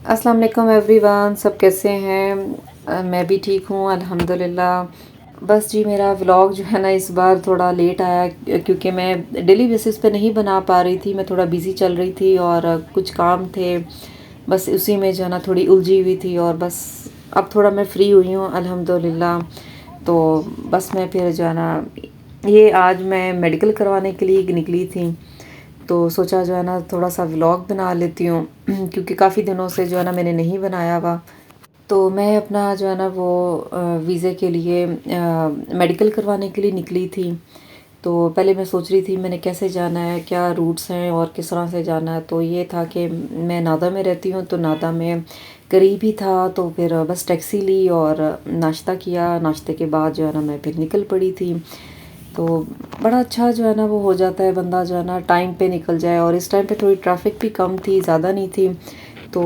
अस्सलाम वालेकुम एवरीवन, सब कैसे हैं? मैं भी ठीक हूँ अल्हम्दुलिल्लाह। बस जी मेरा व्लॉग जो है ना इस बार थोड़ा लेट आया क्योंकि मैं डेली बेसिस पे नहीं बना पा रही थी। मैं थोड़ा बिज़ी चल रही थी और कुछ काम थे, बस उसी में जो है ना थोड़ी उलझी हुई थी और बस अब थोड़ा मैं फ्री हुई हूँ अल्हम्दुलिल्लाह। तो बस मैं फिर जो है ना ये आज मैं मेडिकल करवाने के लिए निकली थी, तो सोचा जो है ना थोड़ा सा व्लॉग बना लेती हूँ क्योंकि काफ़ी दिनों से जो है ना मैंने नहीं बनाया हुआ। तो मैं अपना जो है ना वो वीज़े के लिए मेडिकल करवाने के लिए निकली थी। तो पहले मैं सोच रही थी मैंने कैसे जाना है, क्या रूट्स हैं और किस तरह से जाना है। तो ये था कि मैं नादा में रहती हूँ, तो नादा में करीब ही था, तो फिर बस टैक्सी ली और नाश्ता किया। नाश्ते के बाद जो है ना मैं फिर निकल पड़ी थी। तो बड़ा अच्छा जो है ना वो हो जाता है, बंदा जो है ना टाइम पे निकल जाए। और इस टाइम पे थोड़ी ट्रैफिक भी कम थी, ज़्यादा नहीं थी। तो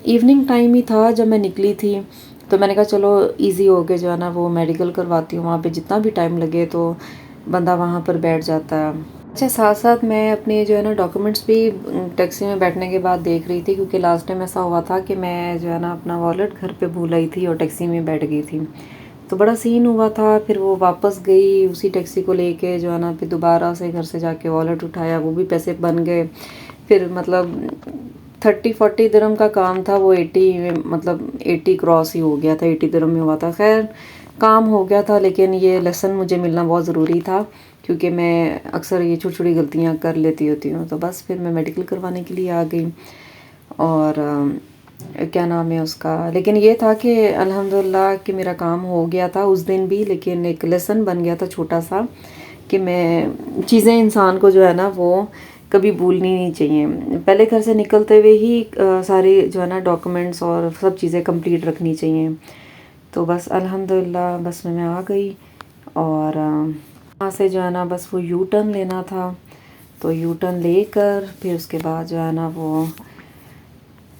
इवनिंग टाइम ही था जब मैं निकली थी। तो मैंने कहा चलो इजी हो के जो है ना वो मेडिकल करवाती हूँ, वहाँ पे जितना भी टाइम लगे तो बंदा वहाँ पर बैठ जाता है। अच्छा, साथ साथ मैं अपने जो है ना डॉक्यूमेंट्स भी टैक्सी में बैठने के बाद देख रही थी, क्योंकि लास्ट टाइम ऐसा हुआ था कि मैं जो है ना अपना वॉलेट घर पे भूल आई थी और टैक्सी में बैठ गई थी। तो बड़ा सीन हुआ था। फिर वो वापस गई उसी टैक्सी को लेके जो है ना, फिर दोबारा से घर से जाके वॉलेट उठाया, वो भी पैसे बन गए। फिर मतलब 30-40 दिरहम का काम था वो, 80 मतलब 80 क्रॉस ही हो गया था, 80 दिरहम में हुआ था। खैर काम हो गया था, लेकिन ये लेसन मुझे मिलना बहुत ज़रूरी था क्योंकि मैं अक्सर ये छोटी छोटी गलतियाँ कर लेती होती हूँ। तो बस फिर मैं मेडिकल करवाने के लिए आ गई। और क्या नाम है उसका, लेकिन ये था कि अल्हम्दुलिल्लाह कि मेरा काम हो गया था उस दिन भी, लेकिन एक लेसन बन गया था छोटा सा कि मैं चीज़ें इंसान को जो है ना वो कभी भूलनी नहीं चाहिए। पहले घर से निकलते हुए ही सारे जो है ना डॉक्यूमेंट्स और सब चीज़ें कंप्लीट रखनी चाहिए। तो बस अल्हम्दुलिल्लाह बस मैं आ गई। और वहाँ से जो है ना बस वो यू टर्न लेना था। तो यू टर्न लेकर फिर उसके बाद जो है ना वो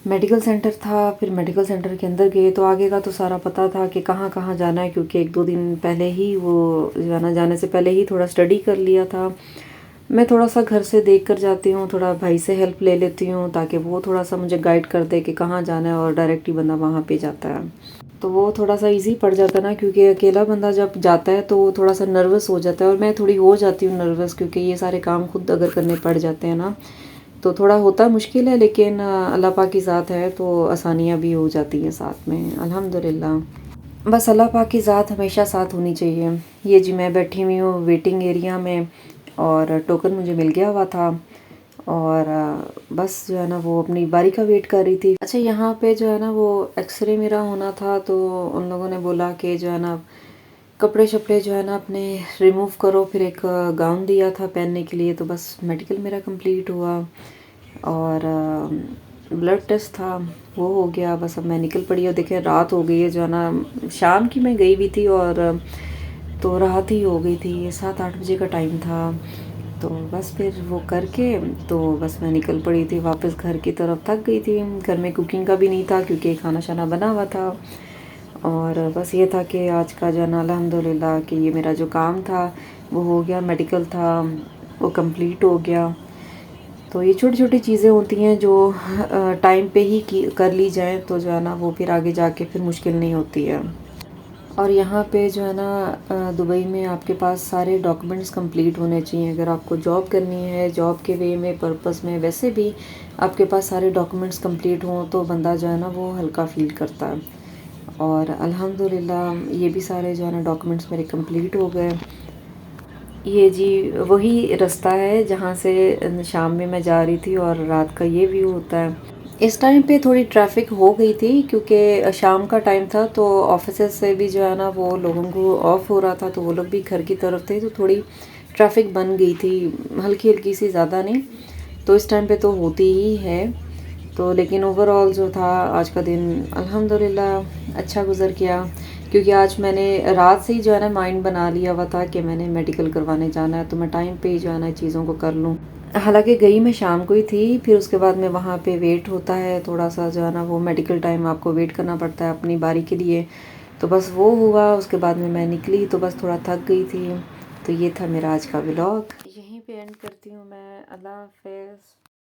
मेडिकल सेंटर था। फिर मेडिकल सेंटर के अंदर गए तो आगे का तो सारा पता था कि कहाँ कहाँ जाना है, क्योंकि 1-2 दिन पहले ही वो जाने से पहले ही थोड़ा स्टडी कर लिया था। मैं थोड़ा सा घर से देख कर जाती हूँ, थोड़ा भाई से हेल्प ले लेती हूँ ताकि वो थोड़ा सा मुझे गाइड कर दे कि कहाँ जाना है, और डायरेक्ट ही बंदा वहाँ पे जाता है। तो वो थोड़ा सा इजी पड़ जाता है ना, क्योंकि अकेला बंदा जब जाता है तो वो थोड़ा सा नर्वस हो जाता है, और मैं थोड़ी हो जाती हूँ नर्वस, क्योंकि ये सारे काम खुद अगर करने पड़ जाते हैं ना तो थोड़ा होता मुश्किल है। लेकिन अल्लाह पाक की ज़ात है तो आसानियाँ भी हो जाती हैं साथ में अल्हम्दुलिल्लाह। बस अल्लाह पाक की ज़ात हमेशा साथ होनी चाहिए। ये जी मैं बैठी हुई हूँ वेटिंग एरिया में, और टोकन मुझे मिल गया हुआ था। और बस जो है ना वो अपनी बारी का वेट कर रही थी। अच्छा, यहाँ पे जो है ना वो एक्सरे मेरा होना था, तो उन लोगों ने बोला कि जो है ना कपड़े शपड़े जो है ना अपने रिमूव करो। फिर एक गाउन दिया था पहनने के लिए। तो बस मेडिकल मेरा कंप्लीट हुआ और ब्लड टेस्ट था वो हो गया। बस अब मैं निकल पड़ी। और देखिए रात हो गई है, जो है ना शाम की मैं गई भी थी और तो रात ही हो गई थी, 7-8 बजे का टाइम था। तो बस फिर वो करके तो बस मैं निकल पड़ी थी वापस घर की तरफ। थक गई थी, घर में कुकिंग का भी नहीं था क्योंकि खाना शाना बना हुआ था। और बस ये था कि आज का जो है ना अल्हम्दुलिल्लाह कि ये मेरा जो काम था वो हो गया, मेडिकल था वो कंप्लीट हो गया। तो ये छोटी छोटी चीज़ें होती हैं जो टाइम पे ही कर ली जाएं तो जो है ना वो फिर आगे जाके फिर मुश्किल नहीं होती है। और यहाँ पे जो है ना दुबई में आपके पास सारे डॉक्यूमेंट्स कंप्लीट होने चाहिए। अगर आपको जॉब करनी है, जॉब के वे में पर्पस में, वैसे भी आपके पास सारे डॉक्यूमेंट्स कंप्लीट हों तो बंदा जो है ना वो हल्का फील करता है। और अल्हम्दुलिल्लाह ये भी सारे जो है ना डॉक्यूमेंट्स मेरे कंप्लीट हो गए। ये जी वही रास्ता है जहाँ से शाम में मैं जा रही थी, और रात का ये व्यू होता है। इस टाइम पे थोड़ी ट्रैफिक हो गई थी क्योंकि शाम का टाइम था, तो ऑफिस से भी जो है ना वो लोगों को ऑफ हो रहा था, तो वो लोग भी घर की तरफ थे, तो थोड़ी ट्रैफिक बन गई थी, हल्की हल्की सी, ज़्यादा नहीं। तो इस टाइम पे तो होती ही है। तो लेकिन ओवरऑल जो था आज का दिन अल्हम्दुलिल्लाह अच्छा गुज़र गया, क्योंकि आज मैंने रात से ही जो है ना माइंड बना लिया हुआ था कि मैंने मेडिकल करवाने जाना है, तो मैं टाइम पे ही जो है ना चीज़ों को कर लूँ। हालांकि गई मैं शाम को ही थी, फिर उसके बाद में वहाँ पे वेट होता है थोड़ा सा जो है ना वो मेडिकल टाइम आपको वेट करना पड़ता है अपनी बारी के लिए। तो बस वो हुआ, उसके बाद में मैं निकली तो बस थोड़ा थक गई थी। तो ये था मेरा आज का व्लॉग, यहीं पे एंड करती हूँ मैं। अल्लाह हाफ़िज़।